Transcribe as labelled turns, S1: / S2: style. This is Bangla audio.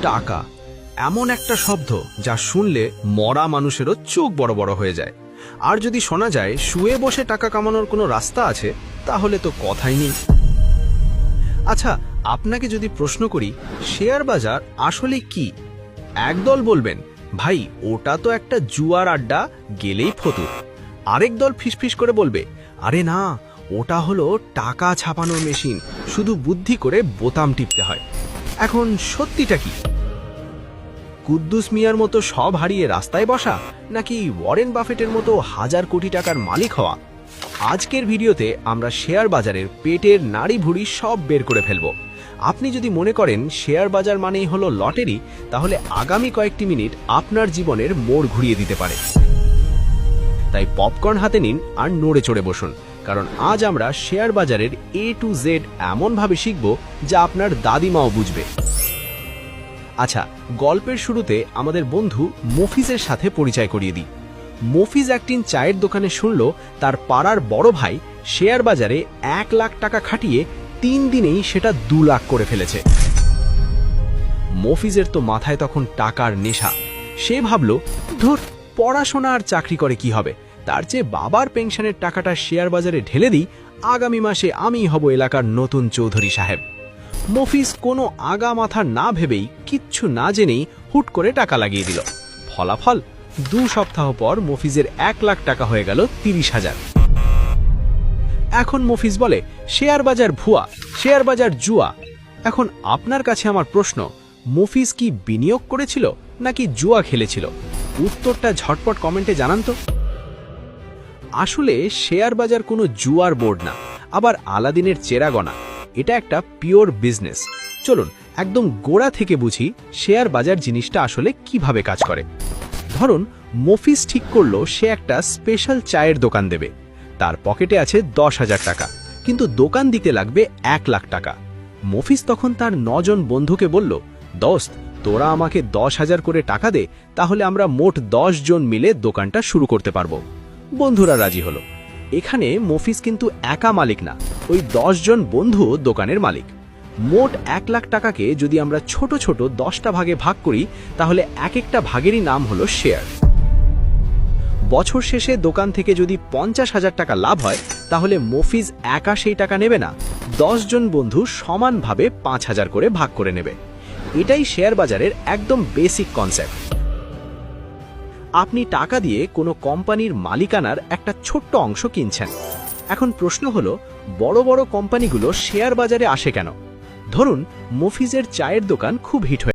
S1: টাকা এমন একটা শব্দ যা শুনলে মরা মানুষেরও চোখ বড় বড় হয়ে যায়। আর যদি শোনা যায় শুয়ে বসে টাকা কামানোর কোনো রাস্তা আছে, তাহলে তো কথাই নেই। আচ্ছা, আপনাকে যদি প্রশ্ন করি শেয়ার বাজার আসলে কি, একদল বলবেন ভাই ওটা তো একটা জুয়ার আড্ডা, গেলেই ফতুর। আরেক দল ফিসফিস করে বলবে আরে না, ওটা হলো টাকা ছাপানোর মেশিন, শুধু বুদ্ধি করে বোতাম টিপতে হয়। এখন সত্যিটা কি? কুদ্দুস মিয়ার মতো সব হারিয়ে রাস্তায় বসা, নাকি ওয়ারেন বাফেটের মতো হাজার কোটি টাকার মালিক হওয়া? আজকের ভিডিওতে আমরা শেয়ার বাজারের পেটের নাড়ি ভুড়ি সব বের করে ফেলব। আপনি যদি মনে করেন শেয়ার বাজার মানেই হলো লটারি, তাহলে আগামী কয়েকটি মিনিট আপনার জীবনের মোড় ঘুরিয়ে দিতে পারে। তাই পপকর্ন হাতে নিন আর নড়ে চড়ে বসুন, কারণ আজ আমরা শেয়ার বাজারের A to Z এমনভাবে শিখব যা আপনার দাদিমাও বুঝবে। আচ্ছা, গল্পের শুরুতে আমাদের বন্ধু মফিজের সাথে পরিচয় করিয়ে দিই। মফিজ একদিন চায়ের দোকানে শুনল তার পাড়ার বড় ভাই শেয়ার বাজারে 1 লাখ টাকা খাটিয়ে 3 দিনেই সেটা 2 লাখ করে ফেলেছে। মফিজের তো মাথায় তখন টাকার নেশা। সে ভাবল, ধুর, পড়াশোনা আর চাকরি করে কি হবে, তার চেয়ে বাবার পেনশনের টাকাটা শেয়ার বাজারে ঢেলে দিই, আগামী মাসে আমি হব এলাকার নতুন চৌধুরী সাহেব। মফিজ কোনো আগা মাথা না ভেবেই, কিচ্ছু না জেনেই হুট করে টাকা লাগিয়ে দিল। ফলাফল, 2 সপ্তাহ পর মফিজের 1 লাখ টাকা হয়ে গেল 30,000। এখন মফিজ বলে শেয়ার বাজার ভুয়া, শেয়ার বাজার জুয়া। এখন আপনার কাছে আমার প্রশ্ন, মফিজ কি বিনিয়োগ করেছিল নাকি জুয়া খেলেছিল? উত্তরটা ঝটপট কমেন্টে জানান তো। আসলে শেয়ার বাজার কোনো জুয়ার বোর্ড না, আবার আলাদিনের চেরাগনা। এটা একটা পিওর বিজনেস। চলুন একদম গোড়া থেকে বুঝি শেয়ার বাজার জিনিসটা আসলে কিভাবে কাজ করে। ধরুন মফিজ ঠিক করলো সে একটা স্পেশাল চায়ের দোকান দেবে। তার পকেটে আছে 10,000 টাকা, কিন্তু দোকান দিতে লাগবে 1 লাখ টাকা। মফিজ তখন তার 9 জন বন্ধুকে বলল, দোস্ত, তোরা আমাকে 10,000 করে টাকা দে, তাহলে আমরা মোট 10 জন মিলে দোকানটা শুরু করতে পারবো। বন্ধুরা রাজি হলো। এখানে মফিজ কিন্তু একা মালিক না, ওই 10 জন বন্ধু দোকানের মালিক। মোট 1 লাখ টাকাকে যদি আমরা ছোট ছোট 10টা ভাগে ভাগ করি, তাহলে এক একটা ভাগেরই নাম হলো শেয়ার। বছর শেষে দোকান থেকে যদি 50,000 টাকা লাভ হয়, তাহলে মফিজ একা সেই টাকা নেবে না, 10 জন বন্ধু সমানভাবে 5,000 করে ভাগ করে নেবে। এটাই শেয়ার বাজারের একদম বেসিক কনসেপ্ট। আপনি টাকা দিয়ে কোনো কোম্পানির মালিকানার একটা ছোট্ট অংশ কিনছেন। এখন প্রশ্ন হলো, বড় বড় কোম্পানিগুলো শেয়ার বাজারে আসে কেন? ধরুন মফিজের চায়ের দোকান খুব হিট হয়ে